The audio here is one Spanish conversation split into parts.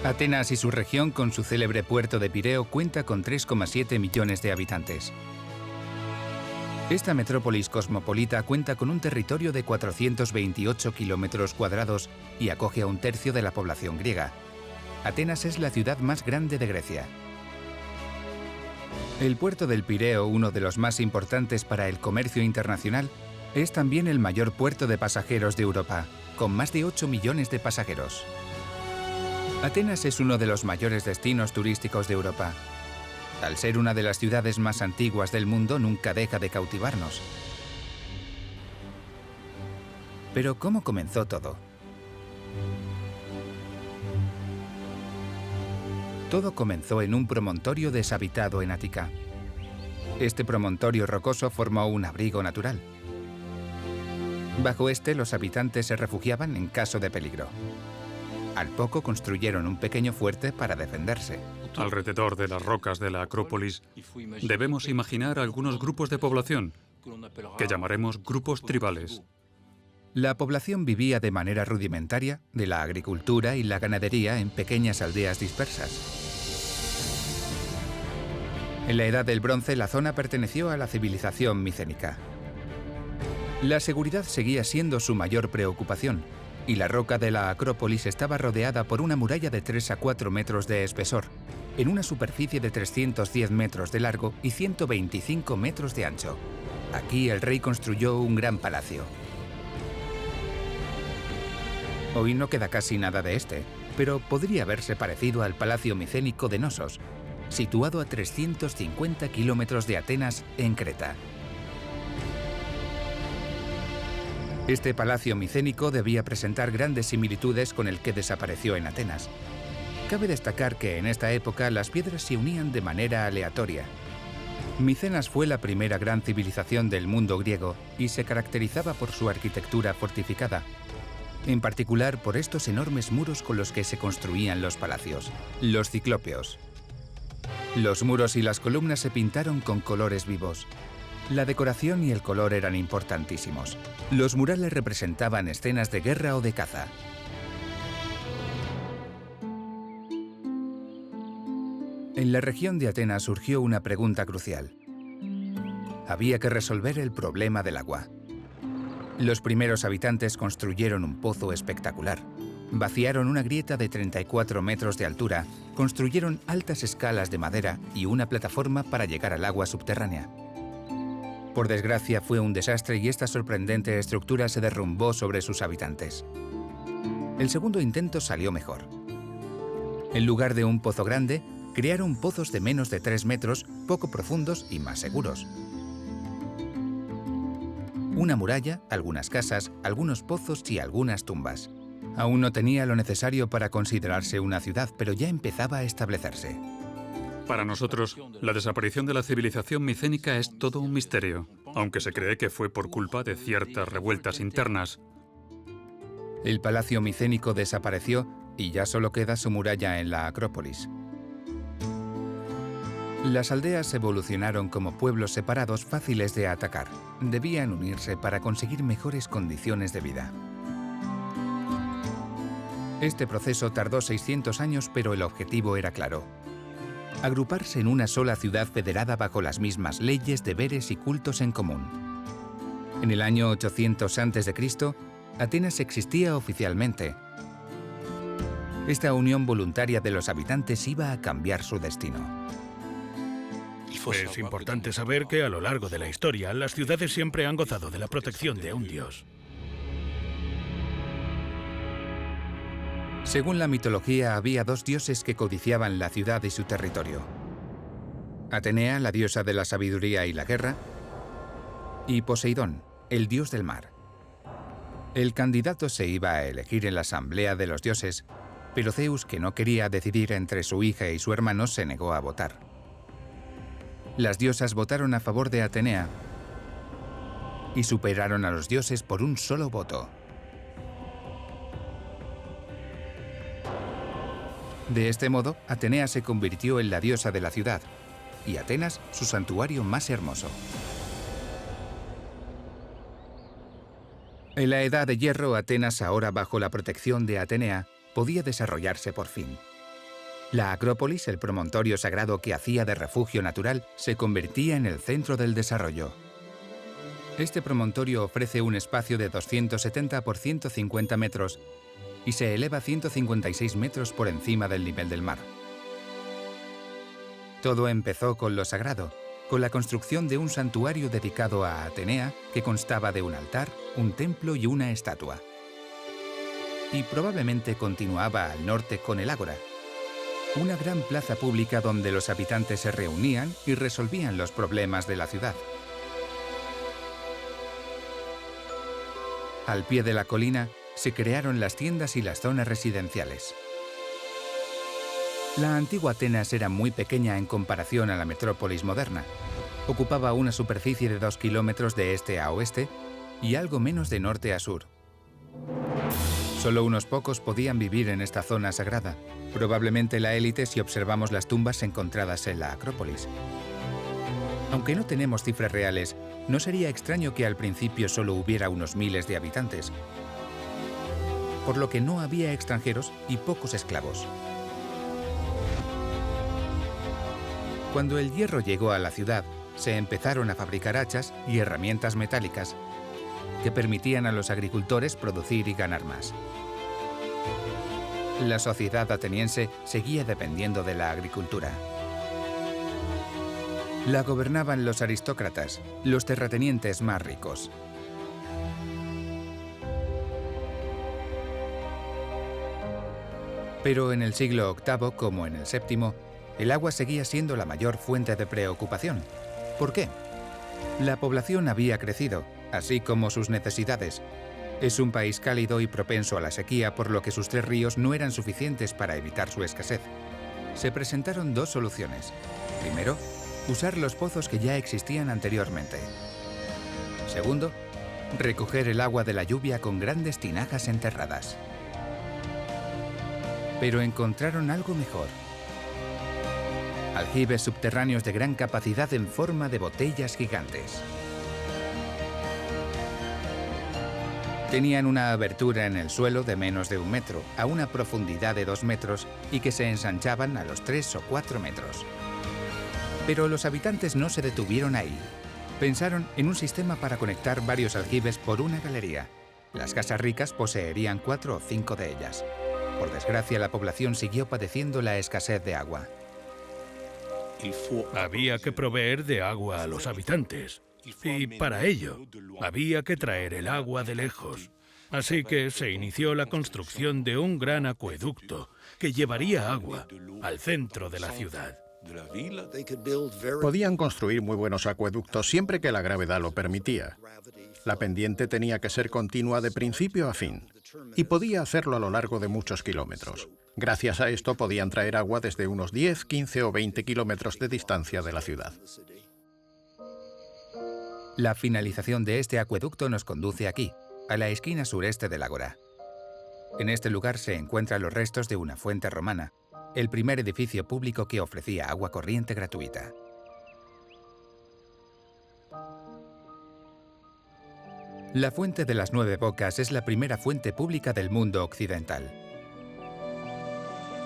Atenas y su región, con su célebre puerto de Pireo, cuenta con 3,7 millones de habitantes. Esta metrópolis cosmopolita cuenta con un territorio de 428 kilómetros cuadrados y acoge a un tercio de la población griega. Atenas es la ciudad más grande de Grecia. El puerto del Pireo, uno de los más importantes para el comercio internacional, es también el mayor puerto de pasajeros de Europa, con más de 8 millones de pasajeros. Atenas es uno de los mayores destinos turísticos de Europa. Al ser una de las ciudades más antiguas del mundo, nunca deja de cautivarnos. Pero ¿cómo comenzó todo? Todo comenzó en un promontorio deshabitado en Ática. Este promontorio rocoso formó un abrigo natural. Bajo este, los habitantes se refugiaban en caso de peligro. Al poco construyeron un pequeño fuerte para defenderse. Alrededor de las rocas de la Acrópolis debemos imaginar algunos grupos de población, que llamaremos grupos tribales. La población vivía de manera rudimentaria de la agricultura y la ganadería en pequeñas aldeas dispersas. En la Edad del Bronce, la zona perteneció a la civilización micénica. La seguridad seguía siendo su mayor preocupación, y la roca de la Acrópolis estaba rodeada por una muralla de 3 a 4 metros de espesor, en una superficie de 310 metros de largo y 125 metros de ancho. Aquí el rey construyó un gran palacio. Hoy no queda casi nada de este, pero podría haberse parecido al Palacio Micénico de Nosos, situado a 350 kilómetros de Atenas, en Creta. Este palacio micénico debía presentar grandes similitudes con el que desapareció en Atenas. Cabe destacar que en esta época las piedras se unían de manera aleatoria. Micenas fue la primera gran civilización del mundo griego y se caracterizaba por su arquitectura fortificada, en particular por estos enormes muros con los que se construían los palacios, los ciclópeos. Los muros y las columnas se pintaron con colores vivos. La decoración y el color eran importantísimos. Los murales representaban escenas de guerra o de caza. En la región de Atenas surgió una pregunta crucial. Había que resolver el problema del agua. Los primeros habitantes construyeron un pozo espectacular. Vaciaron una grieta de 34 metros de altura, construyeron altas escalas de madera y una plataforma para llegar al agua subterránea. Por desgracia, fue un desastre y esta sorprendente estructura se derrumbó sobre sus habitantes. El segundo intento salió mejor. En lugar de un pozo grande, crearon pozos de menos de 3 metros, poco profundos y más seguros. Una muralla, algunas casas, algunos pozos y algunas tumbas. Aún no tenía lo necesario para considerarse una ciudad, pero ya empezaba a establecerse. Para nosotros, la desaparición de la civilización micénica es todo un misterio, aunque se cree que fue por culpa de ciertas revueltas internas. El palacio micénico desapareció y ya solo queda su muralla en la Acrópolis. Las aldeas evolucionaron como pueblos separados fáciles de atacar. Debían unirse para conseguir mejores condiciones de vida. Este proceso tardó 600 años, pero el objetivo era claro: agruparse en una sola ciudad federada bajo las mismas leyes, deberes y cultos en común. En el año 800 a.C., Atenas existía oficialmente. Esta unión voluntaria de los habitantes iba a cambiar su destino. Es importante saber que a lo largo de la historia, las ciudades siempre han gozado de la protección de un dios. Según la mitología, había 2 dioses que codiciaban la ciudad y su territorio. Atenea, la diosa de la sabiduría y la guerra, y Poseidón, el dios del mar. El candidato se iba a elegir en la asamblea de los dioses, pero Zeus, que no quería decidir entre su hija y su hermano, se negó a votar. Las diosas votaron a favor de Atenea y superaron a los dioses por un solo voto. De este modo, Atenea se convirtió en la diosa de la ciudad, y Atenas su santuario más hermoso. En la Edad de Hierro, Atenas, ahora bajo la protección de Atenea, podía desarrollarse por fin. La Acrópolis, el promontorio sagrado que hacía de refugio natural, se convertía en el centro del desarrollo. Este promontorio ofrece un espacio de 270 por 150 metros y se eleva 156 metros por encima del nivel del mar. Todo empezó con lo sagrado, con la construcción de un santuario dedicado a Atenea que constaba de un altar, un templo y una estatua. Y probablemente continuaba al norte con el ágora, una gran plaza pública donde los habitantes se reunían y resolvían los problemas de la ciudad. Al pie de la colina se crearon las tiendas y las zonas residenciales. La antigua Atenas era muy pequeña en comparación a la metrópolis moderna. Ocupaba una superficie de 2 kilómetros de este a oeste y algo menos de norte a sur. Solo unos pocos podían vivir en esta zona sagrada, probablemente la élite si observamos las tumbas encontradas en la Acrópolis. Aunque no tenemos cifras reales, no sería extraño que al principio solo hubiera unos miles de habitantes, por lo que no había extranjeros y pocos esclavos. Cuando el hierro llegó a la ciudad, se empezaron a fabricar hachas y herramientas metálicas que permitían a los agricultores producir y ganar más. La sociedad ateniense seguía dependiendo de la agricultura. La gobernaban los aristócratas, los terratenientes más ricos. Pero en el siglo VIII, como en el VII, el agua seguía siendo la mayor fuente de preocupación. ¿Por qué? La población había crecido, así como sus necesidades. Es un país cálido y propenso a la sequía, por lo que sus 3 ríos no eran suficientes para evitar su escasez. Se presentaron 2 soluciones. Primero, usar los pozos que ya existían anteriormente. Segundo, recoger el agua de la lluvia con grandes tinajas enterradas. Pero encontraron algo mejor. Aljibes subterráneos de gran capacidad en forma de botellas gigantes. Tenían una abertura en el suelo de menos de 1 metro, a una profundidad de 2 metros y que se ensanchaban a los 3 o 4 metros. Pero los habitantes no se detuvieron ahí. Pensaron en un sistema para conectar varios aljibes por una galería. Las casas ricas poseerían 4 o 5 de ellas. Por desgracia, la población siguió padeciendo la escasez de agua. Había que proveer de agua a los habitantes. Y para ello, había que traer el agua de lejos. Así que se inició la construcción de un gran acueducto que llevaría agua al centro de la ciudad. Podían construir muy buenos acueductos siempre que la gravedad lo permitía. La pendiente tenía que ser continua de principio a fin, y podía hacerlo a lo largo de muchos kilómetros. Gracias a esto podían traer agua desde unos 10, 15 o 20 kilómetros de distancia de la ciudad. La finalización de este acueducto nos conduce aquí, a la esquina sureste del ágora. En este lugar se encuentran los restos de una fuente romana, el primer edificio público que ofrecía agua corriente gratuita. La Fuente de las 9 Bocas es la primera fuente pública del mundo occidental.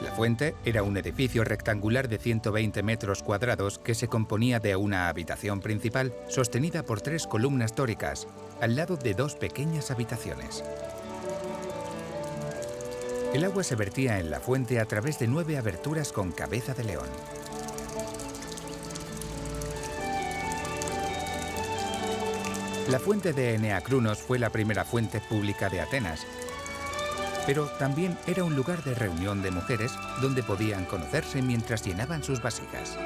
La fuente era un edificio rectangular de 120 metros cuadrados que se componía de una habitación principal sostenida por 3 columnas dóricas, al lado de 2 pequeñas habitaciones. El agua se vertía en la fuente a través de 9 aberturas con cabeza de león. La fuente de Eneacrunos fue la primera fuente pública de Atenas, pero también era un lugar de reunión de mujeres donde podían conocerse mientras llenaban sus vasijas.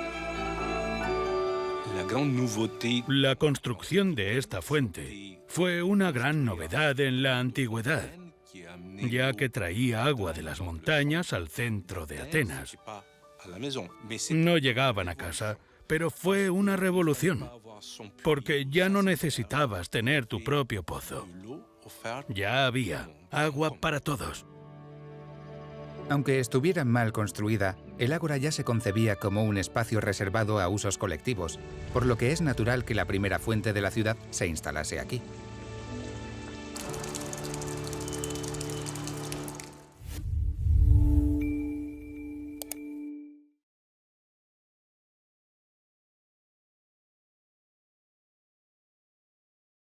La construcción de esta fuente fue una gran novedad en la antigüedad, ya que traía agua de las montañas al centro de Atenas. No llegaban a casa, pero fue una revolución, porque ya no necesitabas tener tu propio pozo. Ya había agua para todos. Aunque estuviera mal construida, el ágora ya se concebía como un espacio reservado a usos colectivos, por lo que es natural que la primera fuente de la ciudad se instalase aquí.